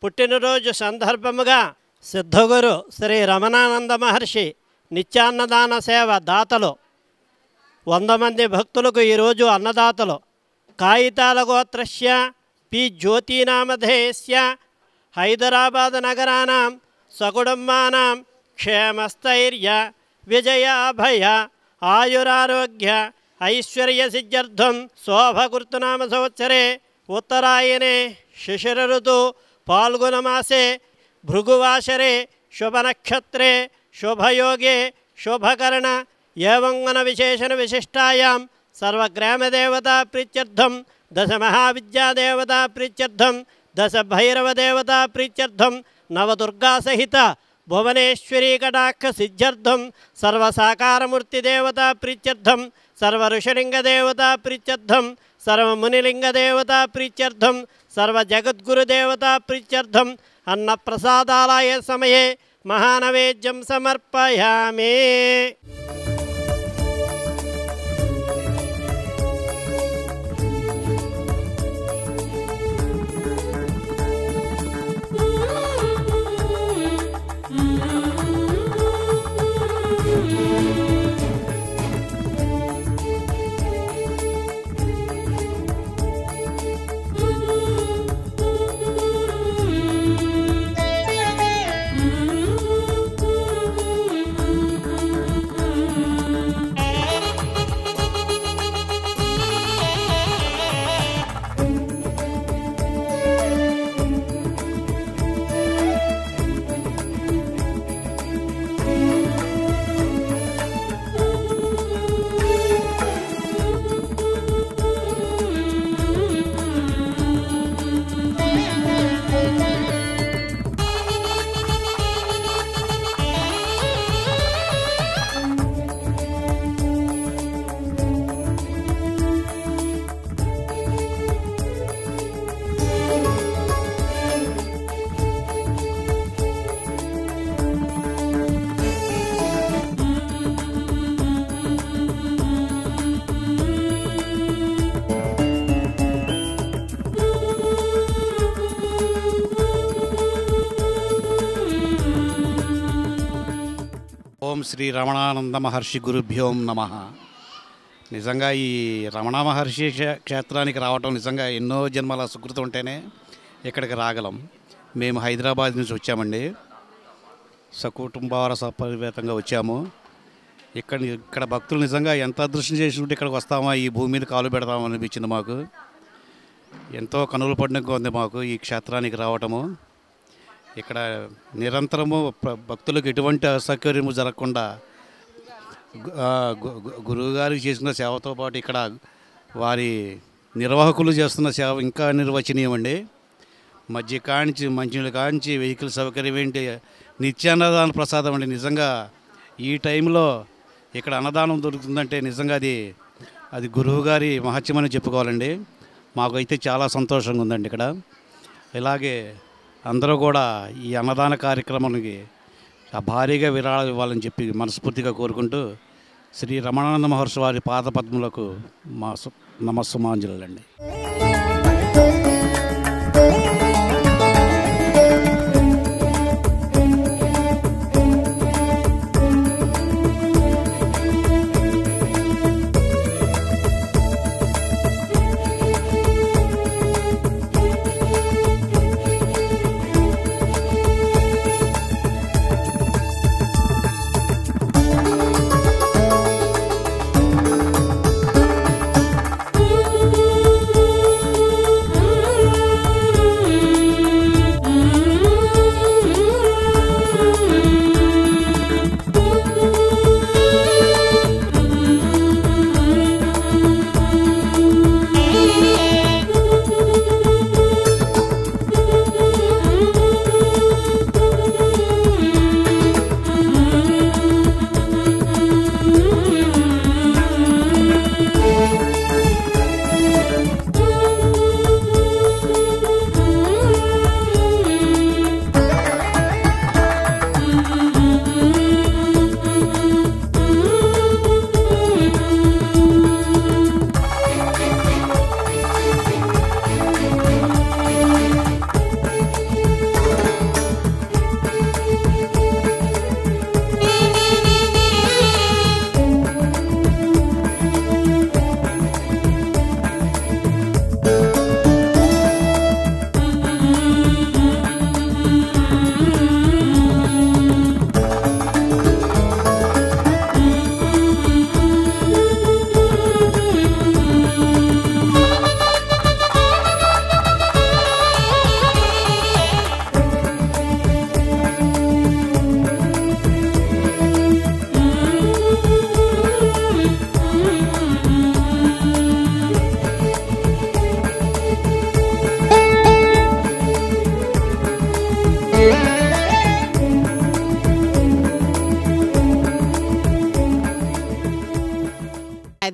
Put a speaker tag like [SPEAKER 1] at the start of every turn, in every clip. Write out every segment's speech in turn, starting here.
[SPEAKER 1] పుట్టినరోజు సందర్భముగా సిద్ధగురు శ్రీ రమణానంద మహర్షి నిత్యాన్నదాన సేవ దాతలు 100 మంది భక్తులకు ఈరోజు అన్నదాతలు. కాయితాల గోత్రస్య పి జ్యోతినామధేయస్య హైదరాబాద్ నగరానాం సకుటుంబానాం క్షేమస్థైర్య విజయాభయ ఆయురారోగ్య ఐశ్వర్య సిద్ధ్యర్థం శోభకృతనామ సంవత్సరే ఉత్తరాయణే శిశిర ఋతు పాల్గొనమాసే భృగువాసరే శుభనక్షత్రే శుభయోగే శుభకరణ ఏవంగన విశేషణ విశిష్టాయాం సర్వగ్రామదేవతా ప్రీత్యర్థం దశ మహావిద్యాదేవతా ప్రీత్యర్థం దశ భైరవదేవతా ప్రీత్యర్థం నవదుర్గా సహిత భువనేశ్వరీ కటాక్ష సిద్ధ్యర్థం సర్వసాకారమూర్తిదేవతా ప్రీత్యర్థం సర్వఋషిలింగదేవతా ప్రీత్యర్థం సర్వమునిలింగదేవతా ప్రీత్యర్థం సర్వజగద్గురుదేవతా ప్రీత్యర్థం అన్నప్రసాదాలయ సమయే మహానైవేద్యం సమర్పయామి.
[SPEAKER 2] ఓం శ్రీ రమణానంద మహర్షి గురుభ్యో నమః. నిజంగా ఈ రమణ మహర్షి క్షేత్రానికి రావటం నిజంగా ఎన్నో జన్మల సుకృతం ఉంటేనే ఇక్కడికి రాగలం. మేము హైదరాబాద్ నుంచి వచ్చామండి. సకుటుంబాల సపరివేతంగా వచ్చాము. ఇక్కడ భక్తులు నిజంగా ఎంత అదృష్టం చేసి ఉంటే ఇక్కడికి వస్తామా, ఈ భూమి మీద కాలు పెడతామా అనిపించింది మాకు. ఎంతో కనులు పడినగా ఉంది మాకు ఈ క్షేత్రానికి రావటము. ఇక్కడ నిరంతరము భక్తులకు ఎటువంటి అసౌకర్యము జరగకుండా గురువుగారికి చేసిన సేవతో పాటు ఇక్కడ వారి నిర్వాహకులు చేస్తున్న సేవ ఇంకా నిర్వచనీయం అండి. మధ్య కాంచి మంచినీళ్ళు కాంచి వెహికల్ సౌకర్యం ఏంటి, నిత్యాన్నదాన ప్రసాదం అండి. నిజంగా ఈ టైంలో ఇక్కడ అన్నదానం దొరుకుతుందంటే నిజంగా అది గురువుగారి మహత్యమని చెప్పుకోవాలండి. మాకైతే చాలా సంతోషంగా ఉందండి. ఇక్కడ ఇలాగే అందరూ కూడా ఈ అన్నదాన కార్యక్రమానికి భారీగా విరాళాలు ఇవ్వాలని చెప్పి మనస్ఫూర్తిగా కోరుకుంటూ శ్రీ రమణానంద మహర్షి వారి పాదపద్మలకు మా నమస్సుమాంజలండి.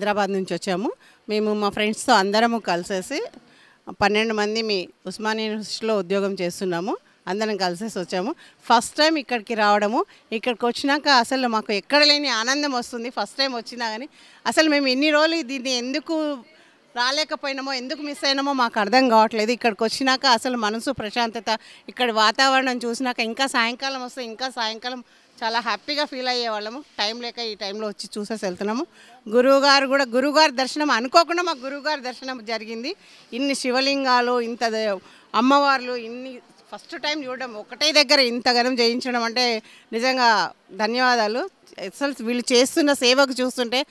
[SPEAKER 3] హైదరాబాద్ నుంచి వచ్చాము. మేము మా ఫ్రెండ్స్తో అందరము కలిసేసి 12 మంది మీ ఉస్మానియా యూనివర్సిటీలో ఉద్యోగం చేస్తున్నాము. అందరం కలిసేసి వచ్చాము. ఫస్ట్ టైం ఇక్కడికి రావడము, ఇక్కడికి వచ్చినాక అసలు మాకు ఎక్కడ లేని ఆనందం వస్తుంది. ఫస్ట్ టైం వచ్చినా కానీ అసలు మేము ఇన్ని రోజులు దీన్ని ఎందుకు రాలేకపోయినామో, ఎందుకు మిస్ అయినామో మాకు అర్థం కావట్లేదు. ఇక్కడికి వచ్చినాక అసలు మనసు ప్రశాంతత, ఇక్కడ వాతావరణం చూసినాక ఇంకా సాయంకాలం వస్తే ఇంకా సాయంకాలం చాలా హ్యాపీగా ఫీల్ అయ్యేవాళ్ళము. టైం లేక ఈ టైంలో వచ్చి చూసేసి వెళ్తున్నాము. గురువుగారి దర్శనం అనుకోకుండా మాకు గురువుగారి దర్శనం జరిగింది. ఇన్ని శివలింగాలు, ఇంత అమ్మవార్లు, ఇన్ని ఫస్ట్ టైం చూడడం, ఒకటే దగ్గర ఇంతగానం చేయించడం అంటే నిజంగా ధన్యవాదాలు. అసలు వీళ్ళు చేస్తున్న సేవకు చూస్తుంటే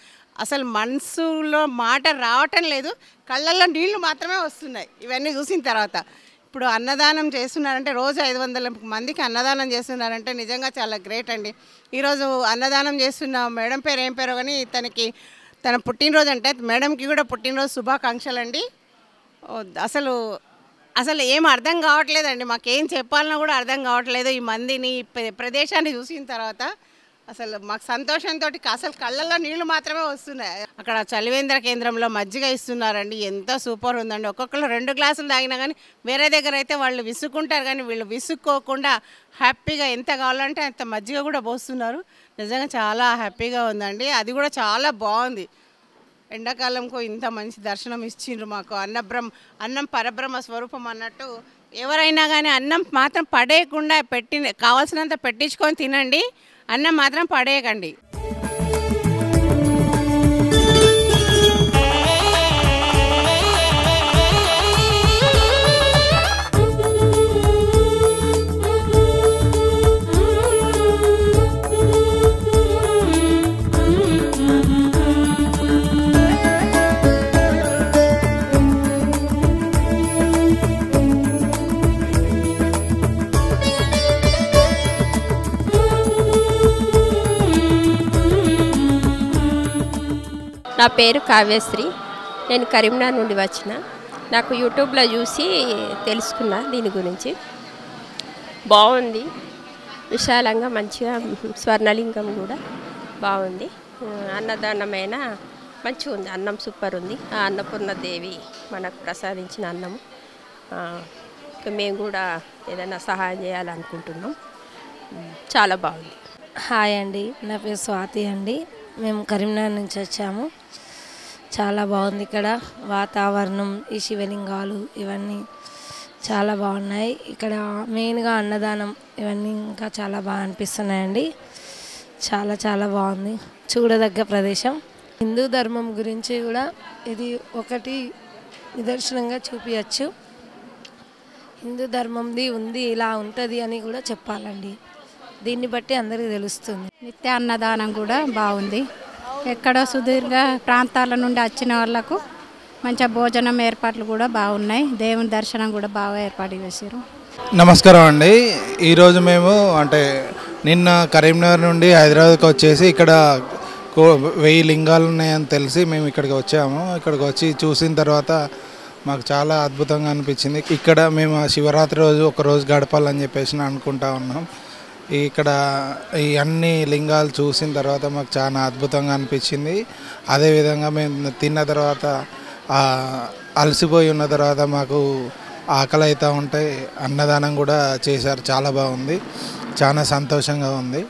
[SPEAKER 3] అసలు మనసులో మాట రావటం లేదు, కళ్ళల్లో నీళ్లు మాత్రమే వస్తున్నాయి ఇవన్నీ చూసిన తర్వాత. ఇప్పుడు అన్నదానం చేస్తున్నారంటే రోజు 500 మందికి అన్నదానం చేస్తున్నారంటే నిజంగా చాలా గ్రేట్ అండి. ఈరోజు అన్నదానం చేస్తున్న మేడం పేరు ఏం పేరో కానీ తన పుట్టినరోజు అంటే మేడంకి కూడా పుట్టినరోజు శుభాకాంక్షలు అండి. అసలు ఏం అర్థం కావట్లేదండి, మాకేం చెప్పాలన్నా కూడా అర్థం కావట్లేదు. ఈ మందిని, ప్రదేశాన్ని చూసిన తర్వాత అసలు మాకు సంతోషంతో అసలు కళ్ళల్లో నీళ్లు మాత్రమే వస్తున్నాయి. అక్కడ చలివేంద్ర కేంద్రంలో మజ్జిగ ఇస్తున్నారండి, ఎంత సూపర్ ఉందండి. ఒక్కొక్కరు 2 గ్లాసులు తాగినా కానీ వేరే దగ్గర అయితే వాళ్ళు విసుక్కుంటారు, కానీ వీళ్ళు విసుక్కోకుండా హ్యాపీగా ఎంత కావాలంటే అంత మజ్జిగ కూడా పోస్తున్నారు. నిజంగా చాలా హ్యాపీగా ఉందండి. అది కూడా చాలా బాగుంది. ఎండాకాలంకు ఇంత మంచి దర్శనం ఇచ్చిండ్రు మాకు. అన్నం పరబ్రహ్మ స్వరూపం అన్నట్టు ఎవరైనా కానీ అన్నం మాత్రం పడేయకుండా కావాల్సినంత పెట్టించుకొని తినండి, అన్నం మాత్రం పడేయకండి.
[SPEAKER 4] నా పేరు కావ్యశ్రీ. నేను కరీంనగర్ నుండి వచ్చిన. నాకు యూట్యూబ్లో చూసి తెలుసుకున్నా దీని గురించి. బాగుంది, విశాలంగా మంచిగా స్వర్ణలింగం కూడా బాగుంది. అన్నదానమైన మంచిగా ఉంది, అన్నం సూపర్ ఉంది. ఆ అన్నపూర్ణదేవి మనకు ప్రసాదించిన అన్నము. మేము కూడా ఏదైనా సహాయం చేయాలనుకుంటున్నాం. చాలా బాగుంది.
[SPEAKER 5] హాయ్ అండి, నా పేరు స్వాతి అండి. మేము కరీంనగర్ నుంచి వచ్చాము. చాలా బాగుంది ఇక్కడ వాతావరణం, ఈ శివలింగాలు ఇవన్నీ చాలా బాగున్నాయి. ఇక్కడ మెయిన్గా అన్నదానం ఇవన్నీ ఇంకా చాలా బాగా అనిపిస్తున్నాయండి. చాలా చాలా బాగుంది, చూడదగ్గ ప్రదేశం. హిందూ ధర్మం గురించి కూడా ఇది ఒకటి నిదర్శనంగా చూపించచ్చు. హిందూ ధర్మంది ఉంది, ఇలా ఉంటుంది అని కూడా చెప్పాలండి. దీన్ని బట్టి అందరికీ తెలుస్తుంది.
[SPEAKER 6] నిత్య అన్నదానం కూడా బాగుంది. ఎక్కడో సుదీర్ఘ ప్రాంతాల నుండి వచ్చిన వాళ్ళకు మంచి భోజనం ఏర్పాట్లు కూడా బాగున్నాయి. దేవుని దర్శనం కూడా బాగా ఏర్పాటు చేశారు.
[SPEAKER 7] నమస్కారం అండి. ఈరోజు మేము నిన్న కరీంనగర్ నుండి హైదరాబాద్కి వచ్చేసి ఇక్కడ 1000 లింగాలు ఉన్నాయని తెలిసి మేము ఇక్కడికి వచ్చాము. ఇక్కడికి వచ్చి చూసిన తర్వాత మాకు చాలా అద్భుతంగా అనిపించింది. ఇక్కడ మేము శివరాత్రి రోజు ఒక రోజు గడపాలని చెప్పేసి అనుకుంటా ఉన్నాం. ఇక్కడ ఈ అన్ని లింగాలు చూసిన తర్వాత మాకు చాలా అద్భుతంగా అనిపించింది. అదేవిధంగా మేము తిన్న తర్వాత అలసిపోయి ఉన్న తర్వాత మాకు ఆకలి అవుతూ ఉంటే అన్నదానం కూడా చేశారు. చాలా బాగుంది, చాలా సంతోషంగా ఉంది.